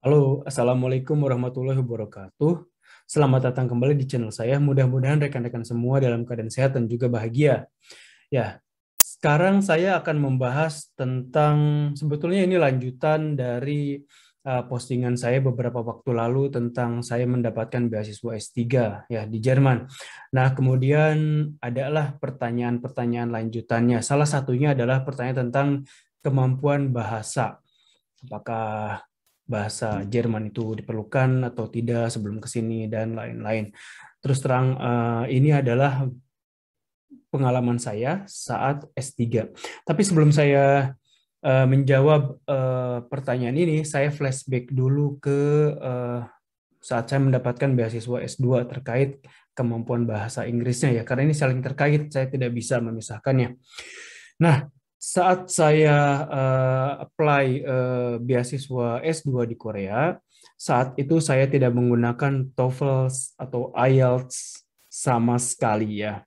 Halo, Assalamualaikum warahmatullahi wabarakatuh. Selamat datang kembali di channel saya. Mudah-mudahan rekan-rekan semua dalam keadaan sehat dan juga bahagia. Ya, sekarang saya akan membahas tentang, sebetulnya ini lanjutan dari postingan saya beberapa waktu lalu tentang saya mendapatkan beasiswa S3 ya di Jerman. Nah, kemudian adalah pertanyaan-pertanyaan lanjutannya. Salah satunya adalah pertanyaan tentang kemampuan bahasa. Apakah bahasa Jerman itu diperlukan atau tidak sebelum ke sini dan lain-lain. Terus terang ini adalah pengalaman saya saat S3. Tapi sebelum saya menjawab pertanyaan ini, saya flashback dulu ke eh, saat saya mendapatkan beasiswa S2 terkait kemampuan bahasa Inggrisnya ya, karena ini saling terkait, saya tidak bisa memisahkannya. Nah, saat saya apply beasiswa S2 di Korea, saat itu saya tidak menggunakan TOEFL atau IELTS sama sekali ya.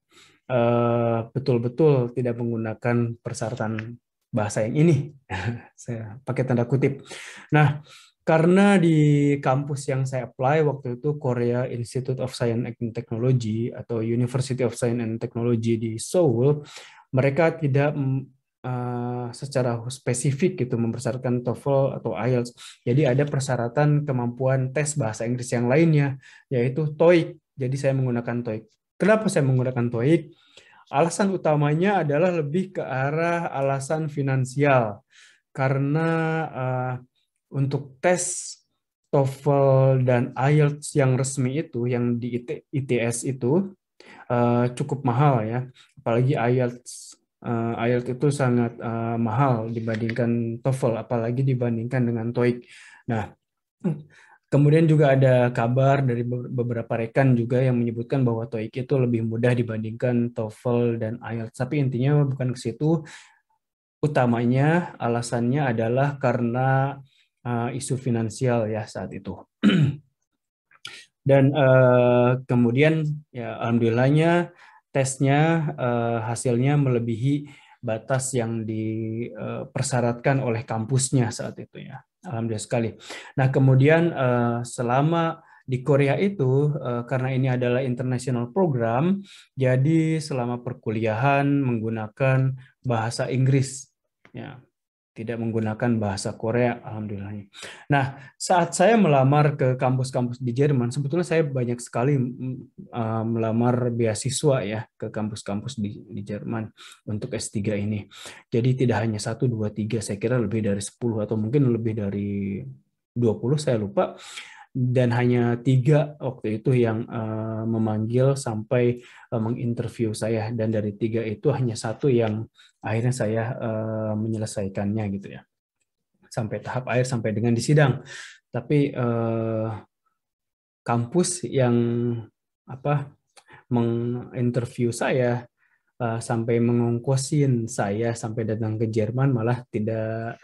Betul-betul tidak menggunakan persyaratan bahasa yang ini. Saya pakai tanda kutip. Nah, karena di kampus yang saya apply waktu itu Korea Institute of Science and Technology atau University of Science and Technology di Seoul, mereka tidak secara spesifik gitu mempersyaratkan TOEFL atau IELTS. Jadi ada persyaratan kemampuan tes bahasa Inggris yang lainnya, yaitu TOEIC. Jadi saya menggunakan TOEIC. Kenapa saya menggunakan TOEIC? Alasan utamanya adalah lebih ke arah alasan finansial. Karena untuk tes TOEFL dan IELTS yang resmi itu, yang di ITS itu cukup mahal ya. Apalagi IELTS. IELTS itu sangat mahal dibandingkan TOEFL, apalagi dibandingkan dengan TOEIC. Nah, kemudian juga ada kabar dari beberapa rekan juga yang menyebutkan bahwa TOEIC itu lebih mudah dibandingkan TOEFL dan IELTS. Tapi intinya bukan ke situ. Utamanya alasannya adalah karena isu finansial ya saat itu. Dan kemudian ya alhamdulillahnya tesnya hasilnya melebihi batas yang dipersyaratkan oleh kampusnya saat itu ya. Alhamdulillah sekali. Nah, kemudian selama di Korea itu karena ini adalah international program, jadi selama perkuliahan menggunakan bahasa Inggris ya, tidak menggunakan bahasa Korea, alhamdulillah. Nah, saat saya melamar ke kampus-kampus di Jerman, sebetulnya saya banyak sekali melamar beasiswa ya ke kampus-kampus di Jerman untuk S3 ini. Jadi tidak hanya satu, dua, tiga, saya kira lebih dari 10 atau mungkin lebih dari 20, saya lupa. Dan hanya tiga waktu itu yang memanggil sampai menginterview saya. Dan dari tiga itu hanya satu yang akhirnya saya menyelesaikannya gitu ya. Sampai tahap akhir, sampai dengan di sidang. Tapi kampus yang apa menginterview saya sampai mengongkosin saya sampai datang ke Jerman malah tidak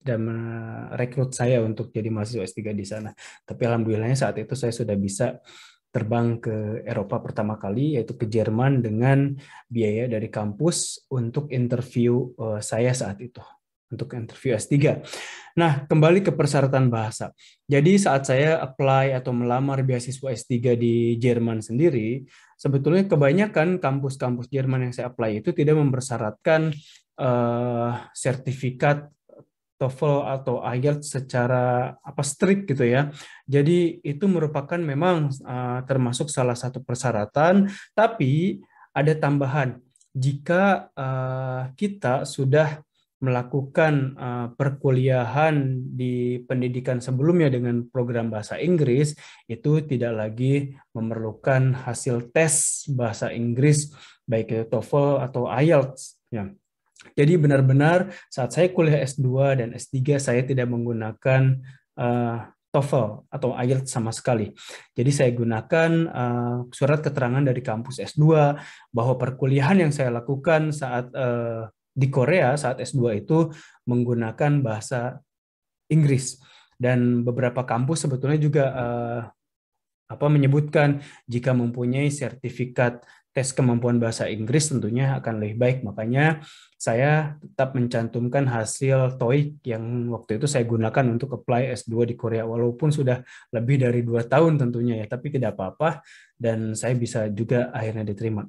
merekrut saya untuk jadi mahasiswa S3 di sana. Tapi alhamdulillahnya saat itu saya sudah bisa terbang ke Eropa pertama kali, yaitu ke Jerman dengan biaya dari kampus untuk interview saya saat itu, untuk interview S3. Nah, kembali ke persyaratan bahasa. Jadi saat saya apply atau melamar beasiswa S3 di Jerman sendiri, sebetulnya kebanyakan kampus-kampus Jerman yang saya apply itu tidak mempersyaratkan sertifikat TOEFL atau IELTS secara strict gitu ya. Jadi itu merupakan memang termasuk salah satu persyaratan, tapi ada tambahan. Jika kita sudah melakukan perkuliahan di pendidikan sebelumnya dengan program bahasa Inggris, itu tidak lagi memerlukan hasil tes bahasa Inggris baik itu TOEFL atau IELTS ya. Jadi benar-benar saat saya kuliah S2 dan S3 saya tidak menggunakan TOEFL atau IELTS sama sekali. Jadi saya gunakan surat keterangan dari kampus S2 bahwa perkuliahan yang saya lakukan saat di Korea saat S2 itu menggunakan bahasa Inggris. Dan beberapa kampus sebetulnya juga menyebutkan jika mempunyai sertifikat tes kemampuan bahasa Inggris tentunya akan lebih baik. Makanya saya tetap mencantumkan hasil TOEIC yang waktu itu saya gunakan untuk apply S2 di Korea. Walaupun sudah lebih dari 2 tahun tentunya ya, tapi tidak apa-apa. Dan saya bisa juga akhirnya diterima.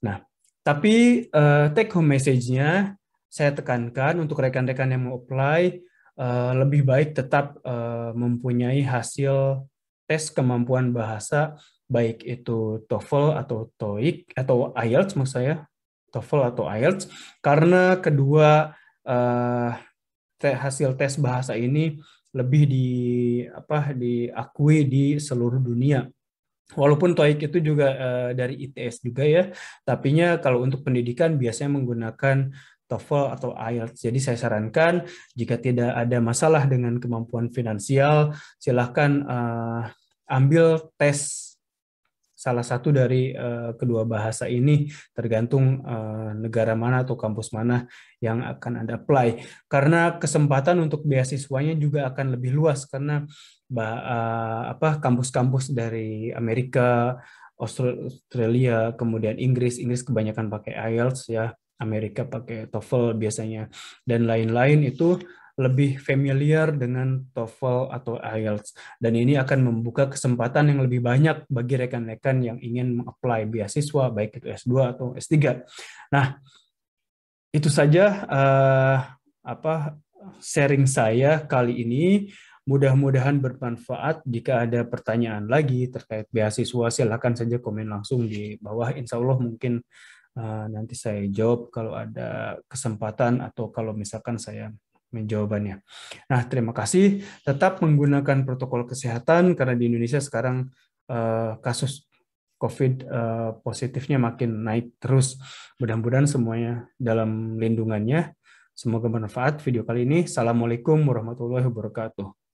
Nah, tapi take home message-nya saya tekankan untuk rekan-rekan yang mau apply, lebih baik tetap mempunyai hasil tes kemampuan bahasa, baik itu TOEFL atau TOEIC atau IELTS maksud saya, TOEFL atau IELTS, karena kedua hasil tes bahasa ini lebih diakui di seluruh dunia. Walaupun TOEIC itu juga dari ITS juga ya, tapinya kalau untuk pendidikan biasanya menggunakan TOEFL atau IELTS. Jadi saya sarankan jika tidak ada masalah dengan kemampuan finansial, silahkan ambil tes salah satu dari kedua bahasa ini, tergantung negara mana atau kampus mana yang akan Anda apply. Karena kesempatan untuk beasiswanya juga akan lebih luas karena kampus-kampus dari Amerika, Australia, kemudian Inggris kebanyakan pakai IELTS ya, Amerika pakai TOEFL biasanya, dan lain-lain itu lebih familiar dengan TOEFL atau IELTS. Dan ini akan membuka kesempatan yang lebih banyak bagi rekan-rekan yang ingin mengapply beasiswa, baik itu S2 atau S3. Nah, itu saja sharing saya kali ini. Mudah-mudahan bermanfaat. Jika ada pertanyaan lagi terkait beasiswa, silakan saja komen langsung di bawah. Insya Allah mungkin nanti saya jawab kalau ada kesempatan atau kalau misalkan saya menjawabannya. Nah, terima kasih. Tetap menggunakan protokol kesehatan karena di Indonesia sekarang kasus COVID positifnya makin naik terus. Mudah-mudahan semuanya dalam lindungannya. Semoga bermanfaat video kali ini. Assalamualaikum warahmatullahi wabarakatuh.